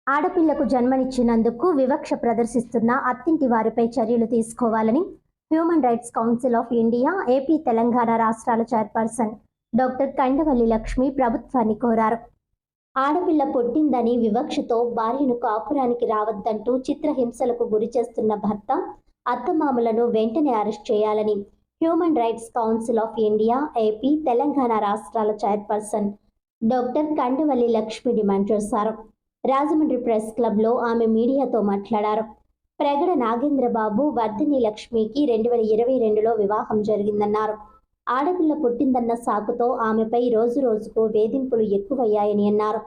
ఆడపిల్లకు జన్మనిచ్చినందుకు వివక్ష ప్రదర్శిస్తున్న అత్తింటి వారిపై చర్యలు తీసుకోవాలని human rights council of India AP Telangana రాష్ట్రాల చైర్పర్సన్ డాక్టర్ కండవల్లి లక్ష్మి ప్రభుత్వాన్ని కోరారు. ఆడపిల్ల పుట్టిందని వివక్షతో భార్యను కాపురానికి రావద్దంటూ చిత్రహింసలకు గురిచేస్తున్న భర్త, అత్తమామలను వెంటనే అరెస్ట్ చేయాలని human rights council of India AP Telangana రాష్ట్రాల chairperson doctor Kandavalli Lakshmi demand చేశారు. రాజమండ్రి ప్రెస్ క్లబ్లో ఆమె మీడియాతో మాట్లాడారు. ప్రగడ నాగేంద్రబాబు వర్ధిని లక్ష్మికి 2022లో వివాహం జరిగిందన్నారు. ఆడపిల్ల పుట్టిందన్న సాకుతో ఆమెపై రోజు రోజుకు వేధింపులు ఎక్కువయ్యాయని అన్నారు.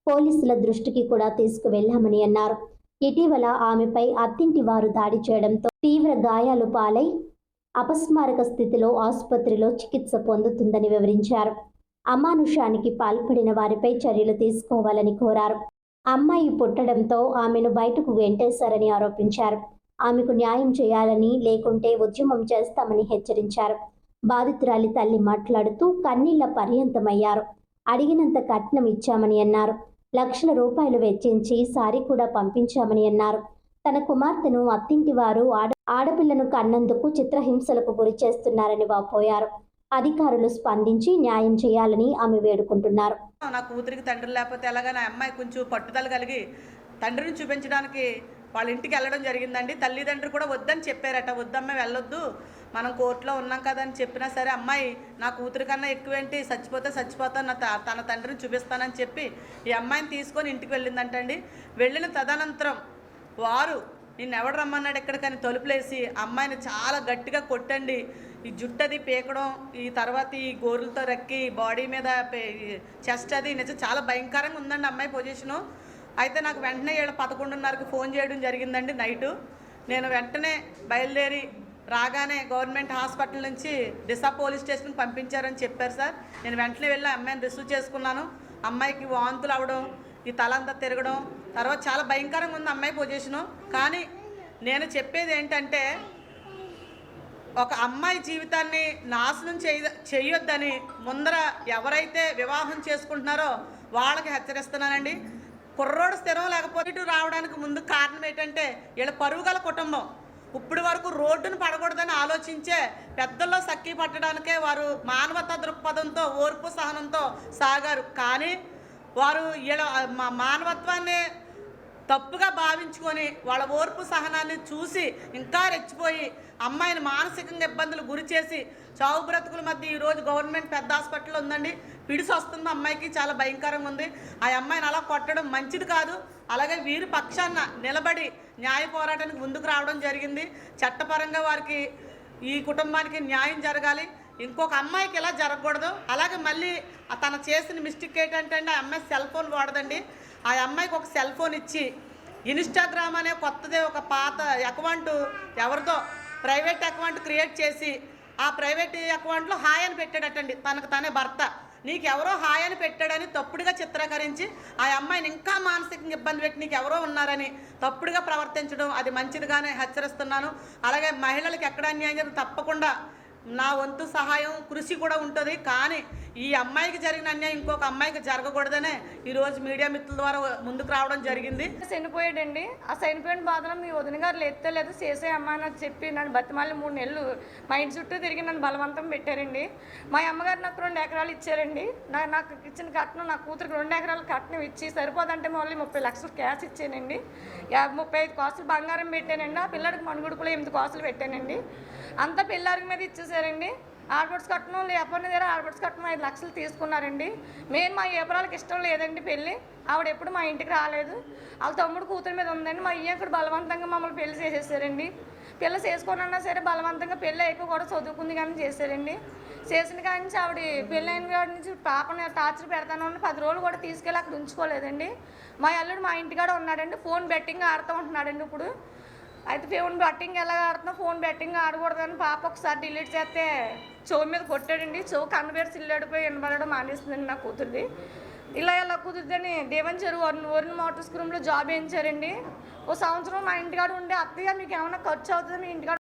పోలీసుల దృష్టికి కూడా తీసుకువెళ్లామని అన్నారు. ఇటీవల ఆమెపై అత్తింటి వారు దాడి చేయడంతో తీవ్ర గాయాలు పాలై అపస్మారక స్థితిలో ఆసుపత్రిలో చికిత్స పొందుతుందని వివరించారు. అమానుషానికి పాల్పడిన వారిపై చర్యలు తీసుకోవాలని కోరారు. అమ్మాయి పుట్టడంతో ఆమెను బయటకు వెంటేశారని ఆరోపించారు. ఆమెకు న్యాయం చేయాలని, లేకుంటే ఉద్యమం చేస్తామని హెచ్చరించారు. బాధితురాలి తల్లి మాట్లాడుతూ కన్నీళ్ల పర్యంతమయ్యారు. అడిగినంత కట్నం ఇచ్చామని అన్నారు. లక్షల రూపాయలు వెచ్చించి సారీ కూడా పంపించామని అన్నారు. తన కుమార్తెను అత్తింటి వారు ఆడపిల్లను కన్నందుకు చిత్రహింసలకు గురి చేస్తున్నారని వాపోయారు. అధికారులు స్పందించి న్యాయం చేయాలని ఆమె వేడుకుంటున్నారు. నా కూతురికి తండ్రి లేకపోతే ఎలాగా, నా అమ్మాయి కొంచెం పట్టుదల కలిగి తండ్రిని చూపించడానికి వాళ్ళ ఇంటికి వెళ్ళడం జరిగిందండి. తల్లిదండ్రులు కూడా వద్దని చెప్పారట. వద్దమ్మాయి వెళ్ళొద్దు, మనం కోర్టులో ఉన్నాం కదా అని చెప్పినా సరే అమ్మాయి నా కూతురి కన్నా ఎక్కువేంటి, చచ్చిపోతే చచ్చిపోతాను, తన తండ్రిని చూపిస్తానని చెప్పి ఈ అమ్మాయిని తీసుకొని ఇంటికి వెళ్ళిందంటండి. వెళ్ళిన తదనంతరం వారు నిన్నెవడు రమ్మన్నాడు ఎక్కడికని తలుపులేసి అమ్మాయిని చాలా గట్టిగా కొట్టండి, ఈ జుట్టది పీకడం, ఈ తర్వాత ఈ గోరులతో రక్కి బాడీ మీద చెస్ట్ అది నిజం చాలా భయంకరంగా ఉందండి అమ్మాయి పొజిషను. అయితే నాకు వెంటనే 11:30కి ఫోన్ చేయడం జరిగిందండి నైటు. నేను వెంటనే బయలుదేరి రాగానే గవర్నమెంట్ హాస్పిటల్ నుంచి దిశా పోలీస్ స్టేషన్కి పంపించారని చెప్పారు సార్. నేను వెంటనే వెళ్ళి అమ్మాయిని రిసీవ్ చేసుకున్నాను. అమ్మాయికి వాంతులు అవడం, ఈ తలంతా తిరగడం, తర్వాత చాలా భయంకరంగా ఉంది అమ్మాయి పొజిషను. కానీ నేను చెప్పేది ఏంటంటే, ఒక అమ్మాయి జీవితాన్ని నాశనం చేయొద్దని ముందర ఎవరైతే వివాహం చేసుకుంటున్నారో వాళ్ళకి హెచ్చరిస్తున్నానండి. కుర్రోడు స్థిరం లేకపోతే ఇటు రావడానికి ముందు కారణం ఏంటంటే వీళ్ళ పరుగుగల కుటుంబం. ఇప్పటి వరకు రోడ్డును పడకూడదని ఆలోచించే పెద్దల్లో సక్కి పట్టడానికే వారు మానవతా దృక్పథంతో, ఓర్పు సహనంతో సాగారు. కానీ వారు వీళ్ళ మానవత్వాన్ని తప్పుగా భావించుకొని వాళ్ళ ఓర్పు సహనాన్ని చూసి ఇంకా రెచ్చిపోయి అమ్మాయిని మానసికంగా ఇబ్బందులు గురి చేసి చావు బ్రతుకుల మధ్య ఈరోజు గవర్నమెంట్ పెద్ద హాస్పిటల్ ఉందండి. పిడిసి వస్తుంది అమ్మాయికి, చాలా భయంకరంగా ఉంది. ఆ అమ్మాయిని అలా కొట్టడం మంచిది కాదు. అలాగే వీరి పక్షాన నిలబడి న్యాయ పోరాటానికి ముందుకు రావడం జరిగింది. చట్టపరంగా వారికి, ఈ కుటుంబానికి న్యాయం జరగాలి. ఇంకొక అమ్మాయికి ఇలా జరగకూడదు. అలాగే మళ్ళీ తను చేసిన మిస్టేక్ ఏంటంటే ఆ అమ్మాయి సెల్ ఫోన్ వాడదండి. ఆ అమ్మాయికి ఒక సెల్ ఫోన్ ఇచ్చి ఇన్స్టాగ్రామ్ అనే కొత్తదే ఒక పాత అకౌంట్ ఎవరిదో ప్రైవేట్ అకౌంట్ క్రియేట్ చేసి ఆ ప్రైవేట్ అకౌంట్లో హాయ్ అని పెట్టాడటండి. తనకు తనే భర్త నీకు ఎవరో హాయ్ అని పెట్టాడని తప్పుడుగా చిత్రీకరించి ఆ అమ్మాయిని ఇంకా మానసికంగా ఇబ్బంది పెట్టి నీకు ఎవరో ఉన్నారని తప్పుడుగా ప్రవర్తించడం అది మంచిదిగానే హెచ్చరిస్తున్నాను. అలాగే మహిళలకు ఎక్కడ అన్యాయం తప్పకుండా నా వంతు సహాయం, కృషి కూడా ఉంటుంది. కానీ ఈ అమ్మాయికి జరిగిన అన్యాయం ఇంకొక అమ్మాయికి జరగకూడదనే ఈరోజు మీడియా మిత్రుల ద్వారా ముందుకు రావడం జరిగింది. చనిపోయాడండి. ఆ చనిపోయిన బాధలో మీ వదిన గారు లేదు చేసే అమ్మాయి నాకు చెప్పి నన్ను బతిమాలి 3 నెలలు మా ఇంటి చుట్టూ తిరిగి నన్ను బలవంతం పెట్టారండి. మా అమ్మగారు నాకు 2 ఎకరాలు ఇచ్చారండి. నాకు ఇచ్చిన కట్నం, నా కూతురికి 2 ఎకరాల కట్నం ఇచ్చి సరిపోదంటే మళ్ళీ 30 లక్షలు క్యాష్ ఇచ్చానండి. 35 కాసులు బంగారం పెట్టానండి. ఆ పిల్లడికి మణుగుడుపులో 8 కాసులు పెట్టానండి. అంతా పిల్లడి మీద ఇచ్చేసారండి. ఆడపడుచు కట్నం లేకపోయినా దగ్గర ఆడపడుచు కట్నం 5 లక్షలు తీసుకున్నారండి. మెయిన్ మా ఏపరాలకు ఇష్టం లేదండి పెళ్ళి. ఆవిడ ఎప్పుడు మా ఇంటికి రాలేదు. వాళ్ళ తమ్ముడు కూతురు మీద ఉందండి. మా అయ్యకుడు బలవంతంగా మమ్మల్ని పెళ్లి చేసేసారండి. పిల్ల చేసుకోనన్నా సరే బలవంతంగా పెళ్ళి అయిపోయి కూడా చదువుకుంది కానీ చేశారండి. చేసిన కాడి నుంచి ఆవిడ పెళ్ళైన కాడి నుంచి పాపని టార్చర్ పెడతాను 10 రోజులు కూడా తీసుకెళ్ళి అక్కడ ఉంచుకోలేదండి. మా అల్లుడు మా ఇంటికాడ ఉన్నాడండి. ఫోన్ బెట్టింగ్ ఆడుతూ ఉంటున్నాడండి ఇప్పుడు. అయితే ఫోన్ బెట్టింగ్ ఎలా ఆడుతున్నా, ఫోన్ బెట్టింగ్ ఆడకూడదని పాప ఒకసారి డిలీట్ చేస్తే చెవు మీద కొట్టాడండి. చెవు కన్నబేరు సిల్లాడిపోయి వినబడడం మానేస్తుందండి నా కూతురిది. ఇలా ఎలా కుదురుద్దని దేవన్ చెరువు వరుణ్ మోటార్ స్కూల్లో జాబ్ వేయించారండి. ఓ సంవత్సరం మా ఇంటికాడ ఉండే అత్తయ్య మీకు ఏమైనా ఖర్చు అవుతుంది మీ ఇంటికాడ